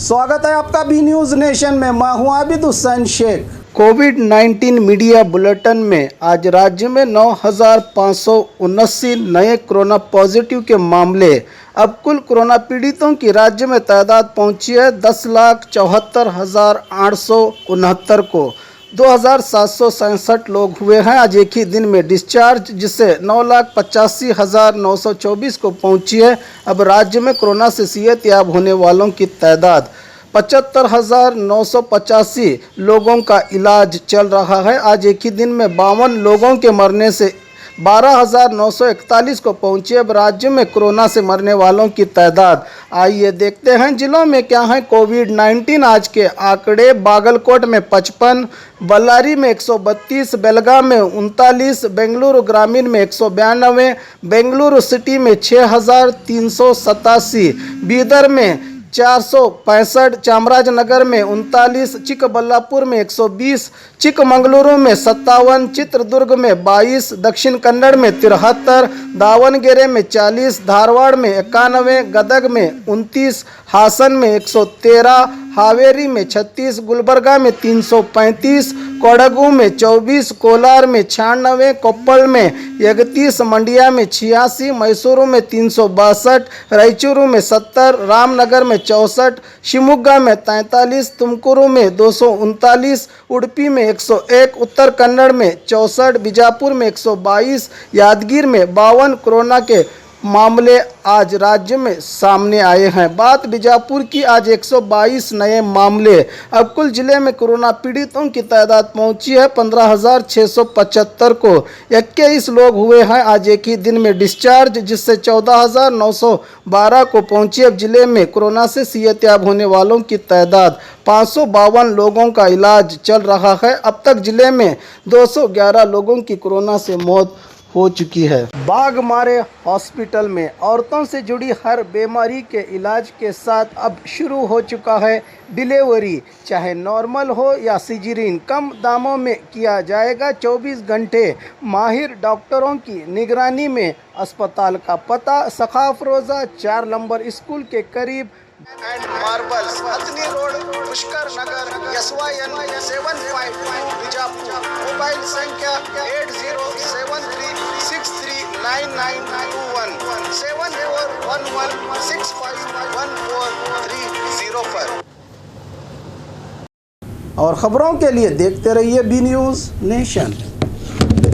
स्वागत है आपका बी न्यूज नेशन में। मैं हूं आबिद हुसैन शेख। कोविड-19 मीडिया बुलेटिन में आज राज्य में 9,579 नए कोरोना पॉजिटिव के मामले। अब कुल कोरोना पीड़ितों की राज्य में तादाद पहुंची है 10,74,869 को। 2,767 लोग हुए हैं आज एक ही दिन में डिस्चार्ज, जिससे 9,85,924 को पहुंची है। अब राज्य में कोरोना से सेहत याब होने वालों की तादाद 75,985 लोगों का इलाज चल रहा है। आज एक ही दिन में 52 लोगों के मरने से 12,941 को पहुंची। अब राज्य में कोरोना से मरने वालों की तादाद, आइए देखते हैं जिलों में क्या है कोविड-19 आज के आंकड़े। बागलकोट में 55, बल्लारी में 132, बेलगाम में 39, बेंगलुरु ग्रामीण में 192, बेंगलुरु सिटी में 6,387, बीदर में 465, चामराजनगर में 39, चिकबल्लापुर में 120, चिकमंगलुरु में 57, चित्रदुर्ग में 22, दक्षिण कन्नड़ में 73, दावणगेरे में 40, धारवाड़ में 91, गदग में 29, हासन में 113, हावेरी में 36, गुलबर्गा में 335, कोडगू में 24, कोलार में 96, कोप्पल में 31, मंडिया में 86, मैसूरू में 362, रायचूरू में 70, रामनगर में 64, शिवमोगा में 43, तुमकुरू में 239, उडुपी में 101, उत्तर कन्नड़ में 64, बीजापुर में 122, यादगीर में 52 कोरोना के मामले आज राज्य में सामने आए हैं। बात बीजापुर की, आज 122 नए मामले। अब कुल जिले में कोरोना पीड़ितों की तादाद पहुंची है 15,675 को। 21 लोग हुए हैं आज एक ही दिन में डिस्चार्ज, जिससे 14,912 को पहुंची। अब जिले में कोरोना से सेहतयाब होने वालों की तादाद 552 लोगों का इलाज चल रहा है। अब तक जिले में 211 लोगों की कोरोना से मौत हो चुकी है। बाघमारे हॉस्पिटल में औरतों से जुड़ी हर बीमारी के इलाज के साथ अब शुरू हो चुका है डिलीवरी, चाहे नॉर्मल हो या सिजेरियन, कम दामों में किया जाएगा। 24 घंटे माहिर डॉक्टरों की निगरानी में। अस्पताल का पता सखाफ रोजा 4 नंबर स्कूल के करीब एंड मार्बल्स, अतनी रोड, पुष्कर नगर, SYN 752 बीजापुर। मोबाइल संख्या 8073639921 7411651430 पर। और खबरों के लिए देखते रहिए बी न्यूज नेशन।